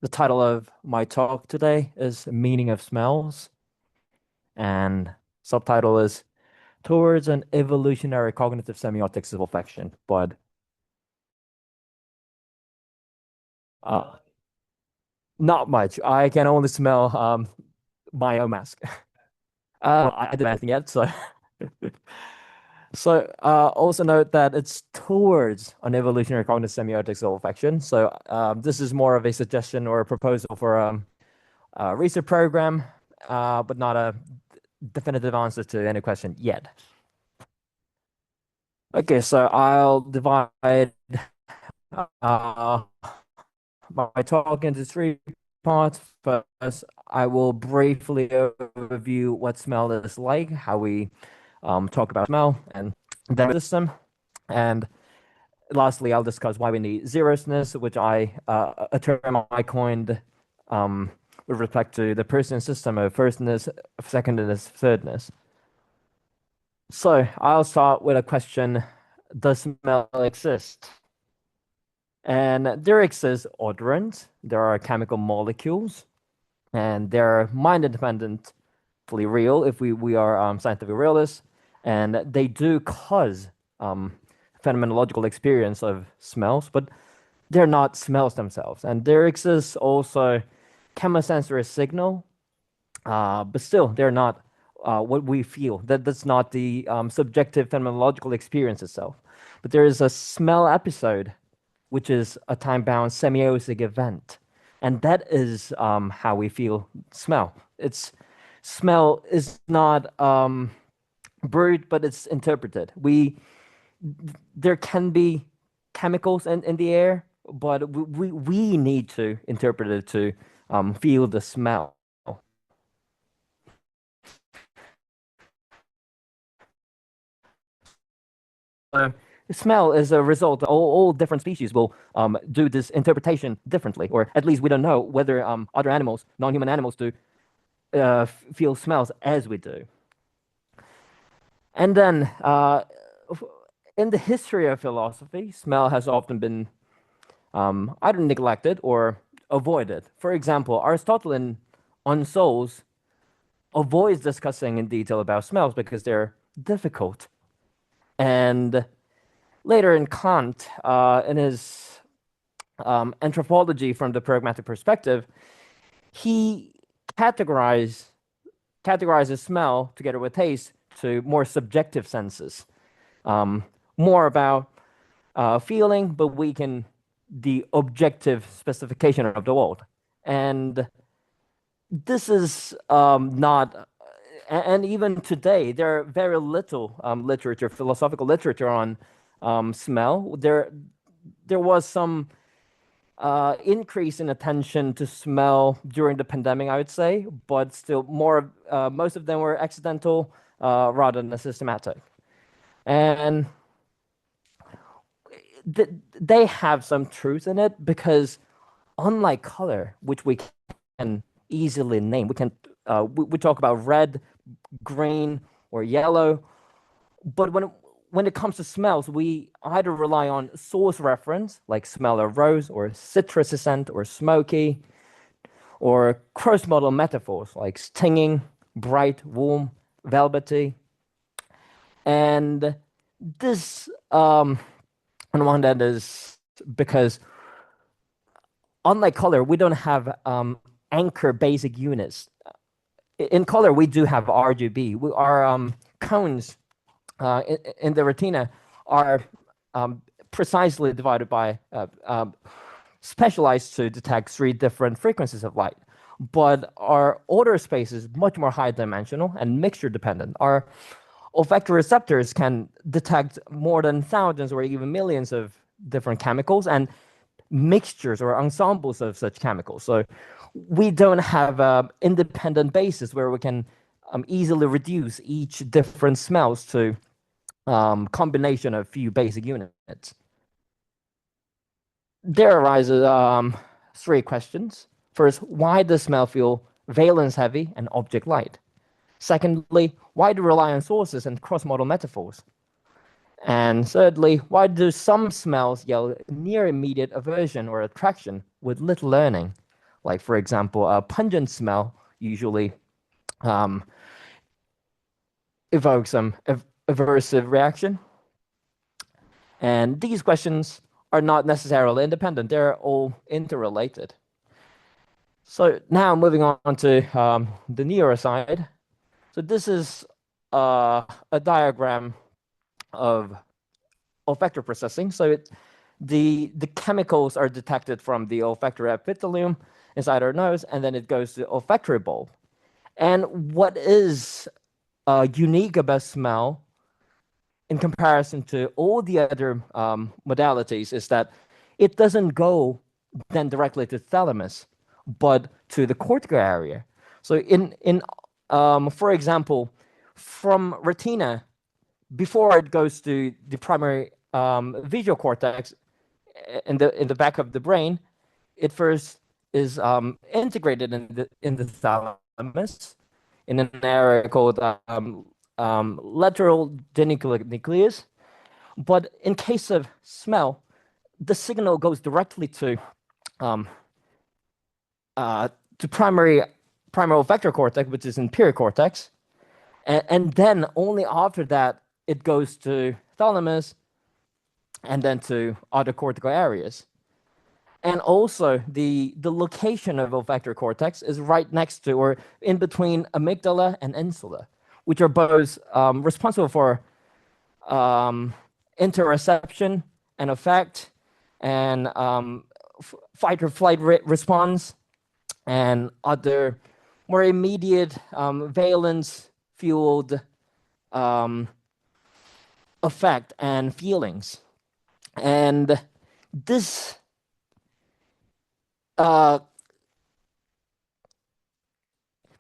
The title of my talk today is Meaning of Smells, and subtitle is Towards an Evolutionary Cognitive Semiotics of Olfaction. But uh, not much. I can only smell my own mask. I didn't anything yet, so also note that it's towards an evolutionary cognitive semiotics of olfaction. So this is more of a suggestion or a proposal for a research program, but not a definitive answer to any question yet. Okay, so I'll divide uh, my talk into three parts. First, I will briefly overview what smell is like, how we talk about smell and the system. And lastly, I'll discuss why we need zerousness, which a term I coined with respect to the person system of firstness, secondness, thirdness. So I'll start with a question: does smell exist? And there exists odorants, there are chemical molecules, and they're mind independently real if we are scientific realists, and they do cause phenomenological experience of smells, but they're not smells themselves. And there exists also chemosensory signal, but still they're not what we feel. That's not the subjective phenomenological experience itself. But there is a smell episode, which is a time-bound semiotic event. And that is how we feel smell. Smell is not brewed, but it's interpreted. There can be chemicals in the air, but we need to interpret it to feel the smell. Smell is a result. All different species will do this interpretation differently, or at least we don't know whether other animals, non-human animals, do feel smells as we do. And then, in the history of philosophy, smell has often been either neglected or avoided. For example, Aristotle on Souls avoids discussing in detail about smells because they're difficult. And later in Kant, in his anthropology from the pragmatic perspective, he categorizes smell together with taste to more subjective senses, more about feeling, but weaken the objective specification of the world. And this is not, and even today, there are very little literature, philosophical literature on smell. There was some increase in attention to smell during the pandemic, I would say, but still most of them were accidental rather than systematic. And they have some truth in it because unlike color, which we can easily name, we talk about red, green, or yellow, but when it comes to smells, we either rely on source reference, like smell of rose, or citrus scent, or smoky, or cross-modal metaphors, like stinging, bright, warm, velvety. And this, on one hand, is because unlike color, we don't have anchor basic units. In color, we do have RGB. Our cones in the retina are precisely divided by specialized to detect three different frequencies of light. But our odor space is much more high dimensional and mixture dependent. Our olfactory receptors can detect more than thousands or even millions of different chemicals and mixtures or ensembles of such chemicals. So we don't have an independent basis where we can easily reduce each different smells to combination of few basic units. There arises three questions. First, why does smell feel valence heavy and object light? Secondly, why do we rely on sources and cross-modal metaphors? And thirdly, why do some smells yell near immediate aversion or attraction with little learning, Like, for example, a pungent smell usually um, evokes some aversive reaction. And these questions are not necessarily independent, they're all interrelated. So now moving on to the neuroside. So this is a diagram of olfactory processing. So the chemicals are detected from the olfactory epithelium inside our nose, and then it goes to the olfactory bulb. And what is unique about smell in comparison to all the other modalities is that it doesn't go then directly to thalamus, but to the cortical area. So for example, from retina, before it goes to the primary visual cortex in the back of the brain, it first is integrated in the thalamus in an area called lateral geniculate nucleus. But in case of smell, the signal goes directly um, to primary olfactory cortex, which is inferior cortex, and then only after that it goes to thalamus and then to other cortical areas. And also the location of olfactory cortex is right next to or in between amygdala and insula, which are both responsible for interoception and effect and fight or flight response and other more immediate valence fueled effect and feelings. And this uh,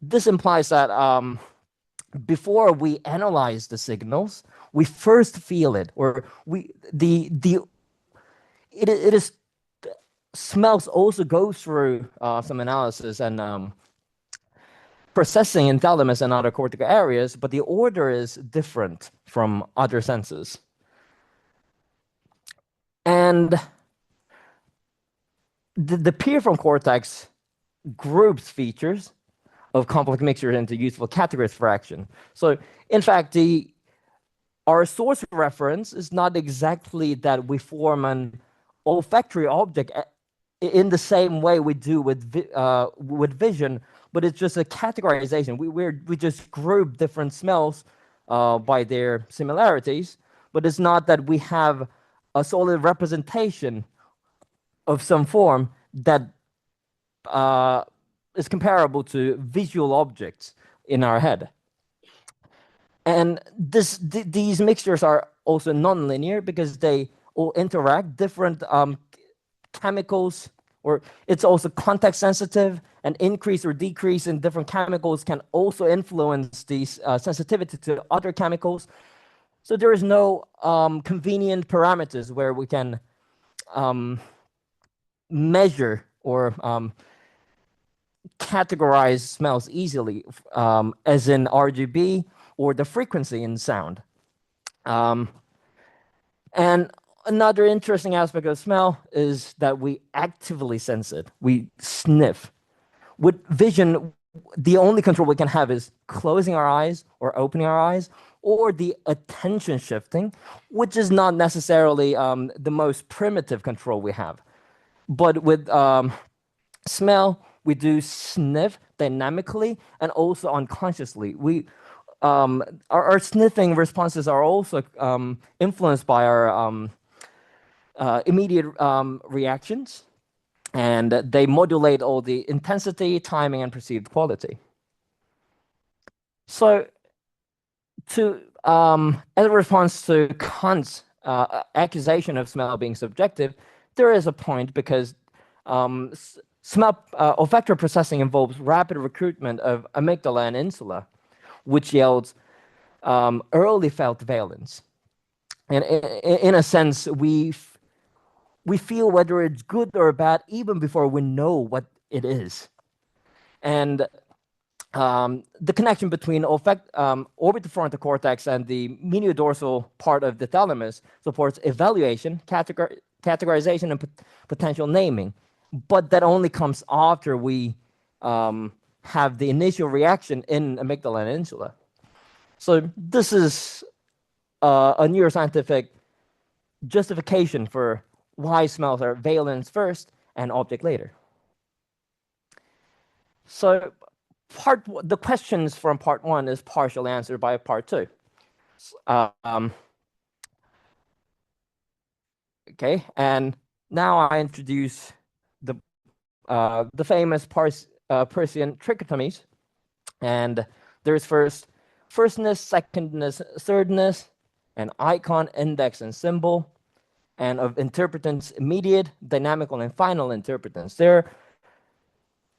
this implies that before we analyze the signals, we first feel it, or it is smells also go through some analysis and processing in thalamus and other cortical areas, but the order is different from other senses. And the piriform cortex groups features of complex mixtures into useful categories for action. So, in fact, our source reference is not exactly that we form an olfactory object in the same way we do with vision, but it's just a categorization. We just group different smells by their similarities, but it's not that we have a solid representation of some form that is comparable to visual objects in our head. And these mixtures are also nonlinear because they all interact. Different chemicals, or it's also context sensitive, and increase or decrease in different chemicals can also influence the sensitivity to other chemicals. So there is no convenient parameters where we can measure or categorize smells easily, as in RGB or the frequency in sound. And another interesting aspect of smell is that we actively sense it. We sniff. With vision, the only control we can have is closing our eyes or opening our eyes, or the attention shifting, which is not necessarily the most primitive control we have. But with smell, we do sniff dynamically and also unconsciously. Our sniffing responses are also influenced by our immediate reactions, and they modulate all the intensity, timing, and perceived quality. So, as a response to Kant's accusation of smell being subjective, there is a point because smell olfactory processing involves rapid recruitment of amygdala and insula, which yields early felt valence. And in a sense, we feel whether it's good or bad even before we know what it is. And the connection between orbitofrontal cortex and the mediodorsal part of the thalamus supports evaluation, categorization, and potential naming. but that only comes after we um, have the initial reaction in amygdala and insula. So this is a neuroscientific justification for why smells are valence first and object later. So the questions from part one is partially answered by part two. Um, okay, and now I introduce the the famous Persian trichotomies, and there's firstness, secondness, thirdness, and icon, index, and symbol, and of interpretants, immediate, dynamical, and final interpretants. They're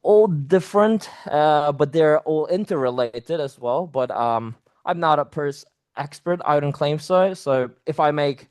all different, but they're all interrelated as well. But I'm not a expert. I don't claim so. So if I make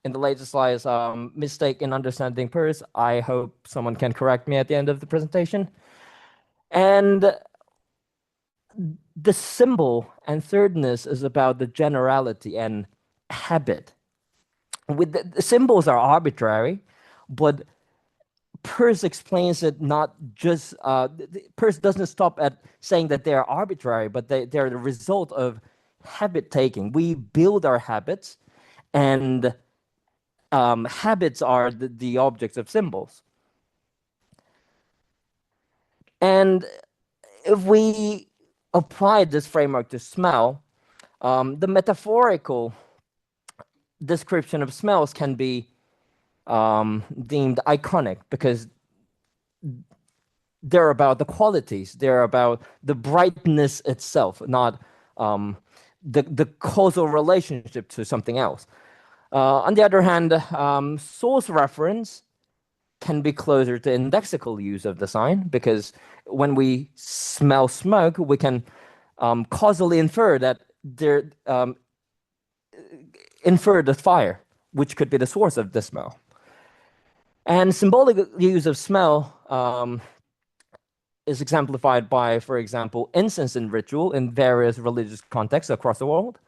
in the later slides mistake in understanding Pers, I hope someone can correct me at the end of the presentation. And the symbol and thirdness is about the generality and habit. With the symbols are arbitrary, but Peirce explains it not just Peirce doesn't stop at saying that they are arbitrary, but they're the result of habit taking. We build our habits, and habits are the objects of symbols. And if we apply this framework to smell, the metaphorical description of smells can be deemed iconic because they're about the qualities, they're about the brightness itself, not the causal relationship to something else. On the other hand, source reference can be closer to indexical use of the sign because when we smell smoke, we can causally infer that there infer the fire, which could be the source of the smell. And symbolic use of smell is exemplified by, for example, incense and ritual in various religious contexts across the world.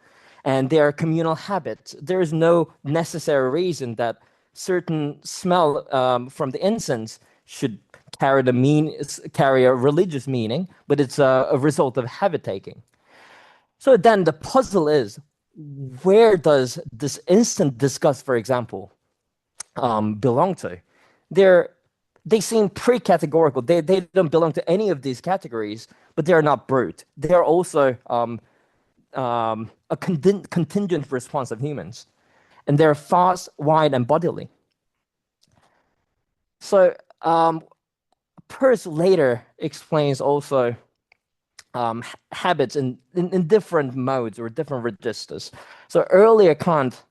And they are communal habits. There is no necessary reason that certain smell from the incense should carry a religious meaning, but it's a result of habit taking. So then the puzzle is, where does this instant disgust, for example, belong to? They're they seem pre-categorical. They don't belong to any of these categories, but they are not brute. They are also a contingent response of humans, and they're fast, wide, and bodily. So Peirce later explains also habits in different modes or different registers. So earlier Kant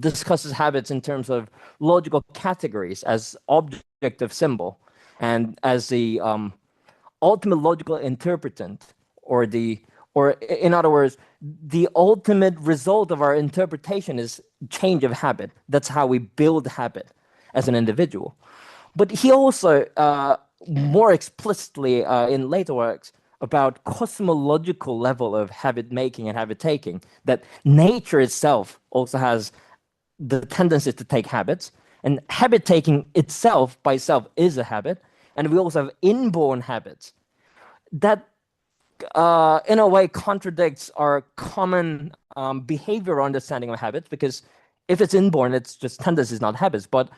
discusses habits in terms of logical categories as objective symbol and as the ultimate logical interpretant, or in other words, the ultimate result of our interpretation is change of habit. That's how we build habit as an individual. But he also more explicitly in later works about cosmological level of habit making and habit taking, that nature itself also has the tendency to take habits, and habit taking itself by itself is a habit, and we also have inborn habits that in a way contradicts our common behavioral understanding of habits, because if it's inborn, it's just tendencies, not habits. But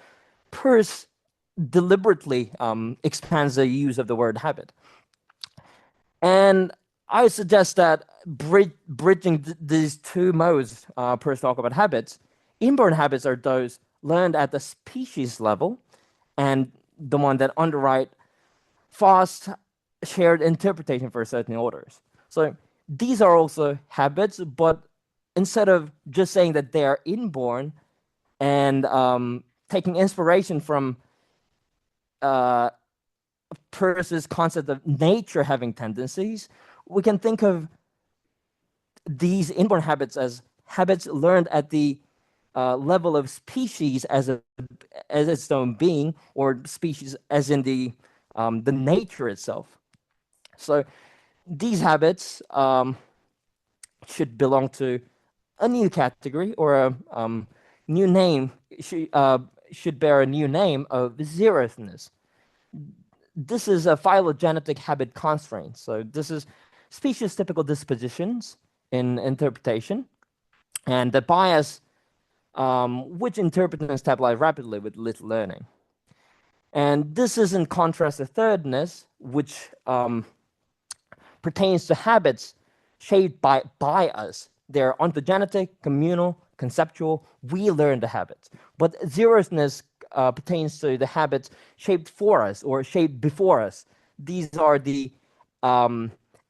Peirce deliberately expands the use of the word habit. And I suggest that bridging these two modes, Peirce talk about habits, inborn habits are those learned at the species level and the one that underwrite fast shared interpretation for certain orders. So these are also habits, but instead of just saying that they are inborn and taking inspiration from Peirce's concept of nature having tendencies, we can think of these inborn habits as habits learned at the level of species as its own being, or species as in the nature itself. So these habits should belong to a new category or a new name. should bear a new name of zerothness. This is a phylogenetic habit constraint. So this is species typical dispositions in interpretation, and the bias which interpret and stabilize rapidly with little learning. And this is in contrast to thirdness, which pertains to habits shaped by us. They're ontogenetic, communal, conceptual. We learn the habits. But zerothness pertains to the habits shaped for us or shaped before us. These are the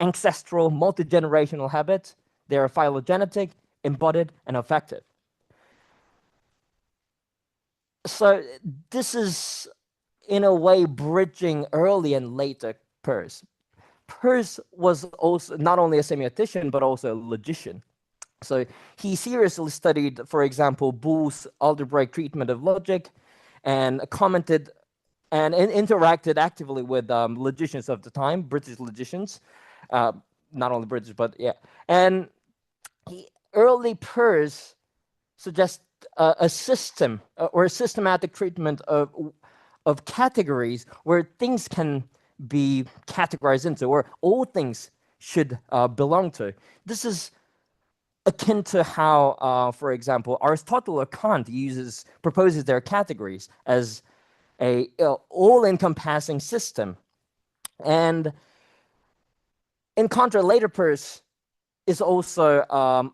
ancestral, multi-generational habits. They are phylogenetic, embodied, and affective. So this is, in a way, bridging early and later Peirce. Peirce was also not only a semiotician, but also a logician. So he seriously studied, for example, Boole's algebraic treatment of logic and commented and interacted actively with logicians of the time, British logicians, uh, not only British, but yeah. And early Peirce suggests a system or a systematic treatment of categories where things can be categorized into, or all things should belong to. This is akin to how, for example, Aristotle or Kant proposes their categories as a all-encompassing system. And in contrast, later Peirce is also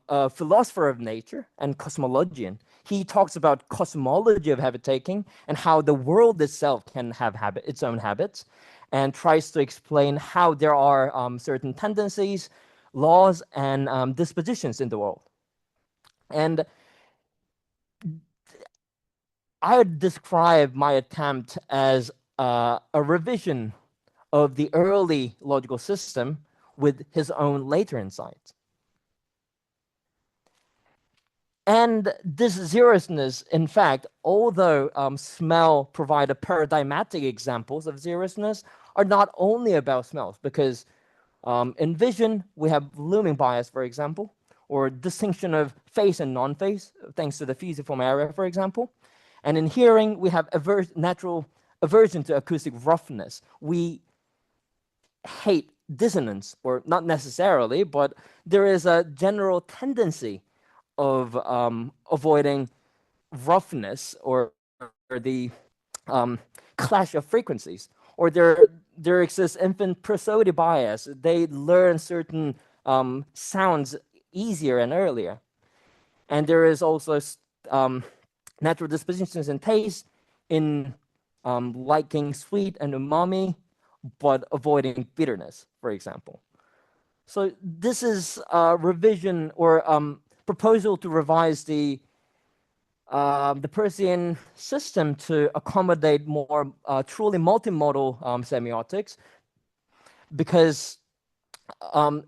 a philosopher of nature and cosmologian. He talks about cosmology of habit taking and how the world itself can have its own habits, and tries to explain how there are certain tendencies, laws, and dispositions in the world. And I would describe my attempt as a revision of the early logical system with his own later insights. And this zerousness, in fact, although smell provide a paradigmatic examples of zerousness, are not only about smells, because in vision, we have looming bias, for example, or distinction of phase and non-phase, thanks to the fusiform area, for example. And in hearing, we have natural aversion to acoustic roughness. We hate dissonance, or not necessarily, but there is a general tendency of avoiding roughness or the clash of frequencies. Or there exists infant prosody bias. They learn certain sounds easier and earlier. And there is also natural dispositions and taste in liking sweet and umami, but avoiding bitterness, for example. So this is a revision or proposal to revise the Peircean system to accommodate more truly multimodal semiotics, because um,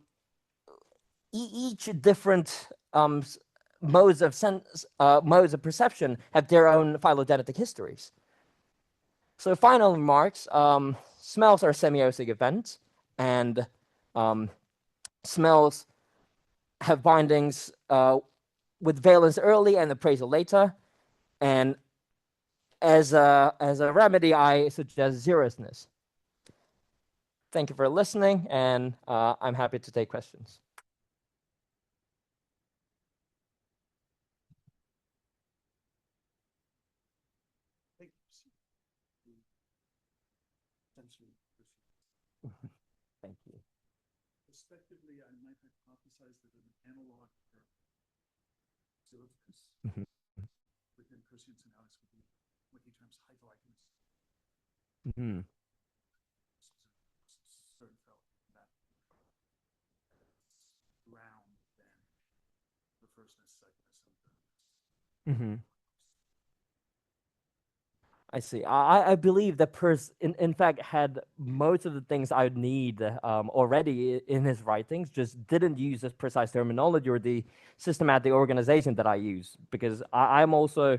each different modes of perception have their own phylogenetic histories. So final remarks, smells are semiotic events, and smells have bindings with valence early and appraisal later. And as a remedy, I suggest zerousness. Thank you for listening, and I'm happy to take questions. Thank you. Respectively, I might hypothesize that an analog for zerothus within Peircean semiotics would be what he terms hypoiconous. Mm-hmm. Certain felt that round than the firstness, secondness, and thirdness. Mm-hmm. I see. I believe that Peirce, in fact, had most of the things I would need already in his writings, just didn't use this precise terminology or the systematic organization that I use, because I'm also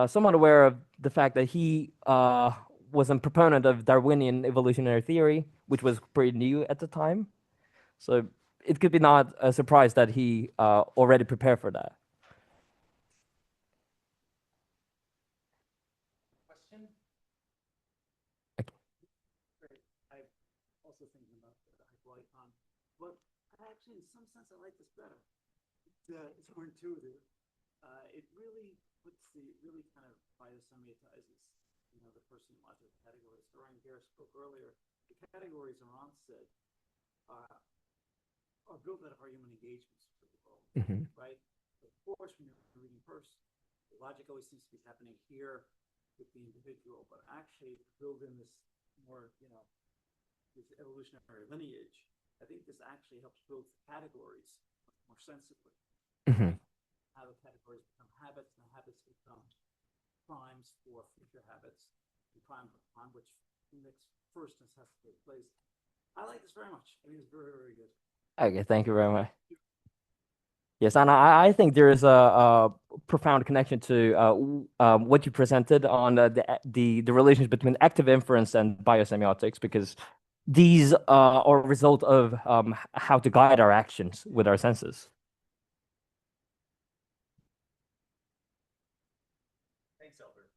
somewhat aware of the fact that he was a proponent of Darwinian evolutionary theory, which was pretty new at the time. So it could be not a surprise that he already prepared for that. also thinking about the hypoicon. But actually, in some sense, I like this better. It's more intuitive. It really puts really kind of biosemiotizes, the person logic categories. Dorian Gare spoke earlier. The categories Aron said are built out of our human engagements with the world, Hmm. right? Of course, when you're reading first, the logic always seems to be happening here with the individual, but actually to build in this more, this evolutionary lineage, I think this actually helps build categories more sensibly, Hmm. right? How the categories become habits, and the habits become primes for future habits, and primes upon which the next firstness has to take place. I like this very much. I think it's very, very good. Okay, thank you very much. Yes, and I think there is a profound connection to what you presented on the relationship between active inference and biosemiotics, because these are a result of how to guide our actions with our senses. Thanks, Albert.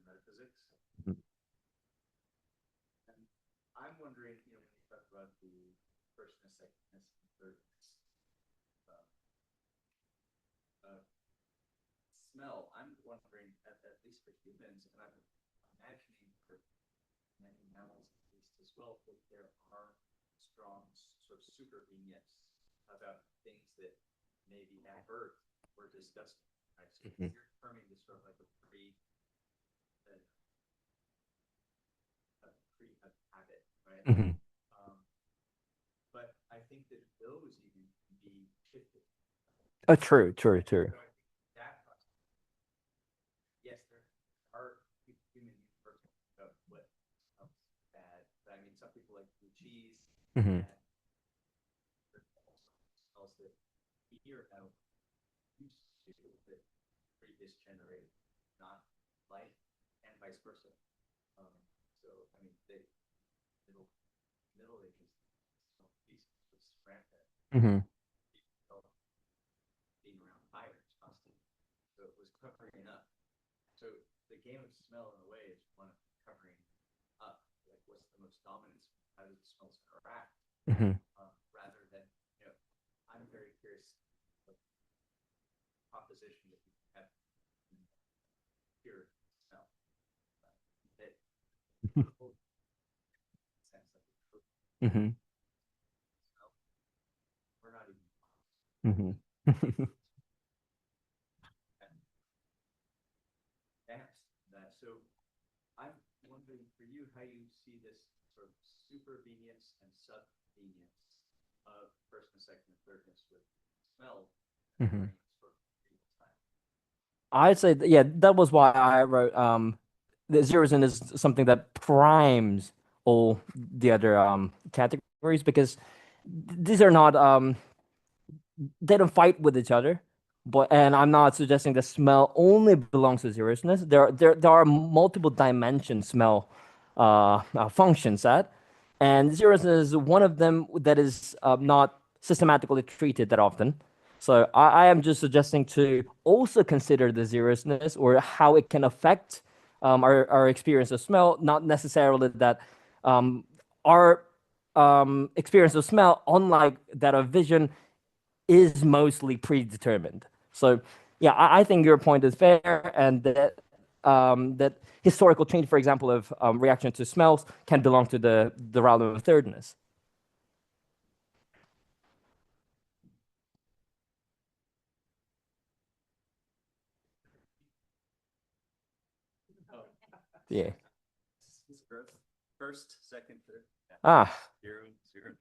Metaphysics. And I'm wondering, when you talk about the firstness, secondness, and thirdness, uh, uh, smell, I'm wondering, at least for humans, and I'm imagining for many mammals at least as well, that there are strong sort of supervenience about things that maybe at birth were disgusting. Right? So Mhm. you're terming this sort of like a, a habit, right? Mhm. Um, but I think that those even can be shifted. Oh, true, true, true. So I think that process, yes, there are human universals about what smells bad. But I mean, some people like blue cheese, Hmm. and there's also smells that ear now used to that previous generation not like, and vice versa. Um, so I mean, the middle Middle Ages smell peace was rampant. Hmm. People being around fires constantly, so it was covering up. So the game of smell, in a way, is one of covering up. Like, what's the most dominant? How do the smells interact? Hmm. Rather than, I'm very curious of the proposition that you have pure smell. That sense of the Hmm. smell, we're not even Hmm. advanced in that. So I'm wondering for you how you see this sort of supervenience and subvenience of first and second and thirdness with smell Hmm. occurring sort of real time. I'd say, yeah, that was why I wrote the zeroism is something that primes all the other categories, because these are not they don't fight with each other. But and I'm not suggesting that smell only belongs to seriousness. There are multiple dimension smell functions at, and seriousness is one of them that is not systematically treated that often. So I am just suggesting to also consider the seriousness or how it can affect our experience of smell, not necessarily that our experience of smell, unlike that of vision, is mostly predetermined. So, yeah, I think your point is fair, and that historical change, for example, of reaction to smells can belong to the realm of thirdness. Oh, Yeah. growth. First, second, third. Yeah. Ah, Zero, zero.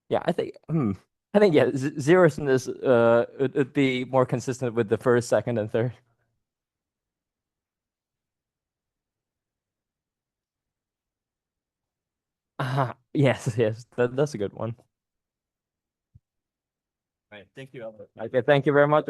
yeah. I think yeah, zeroisness would be more consistent with the first, second, and third. Ah, yes, yes. That's a good one. Right. Thank you, Albert. Okay, thank you very much.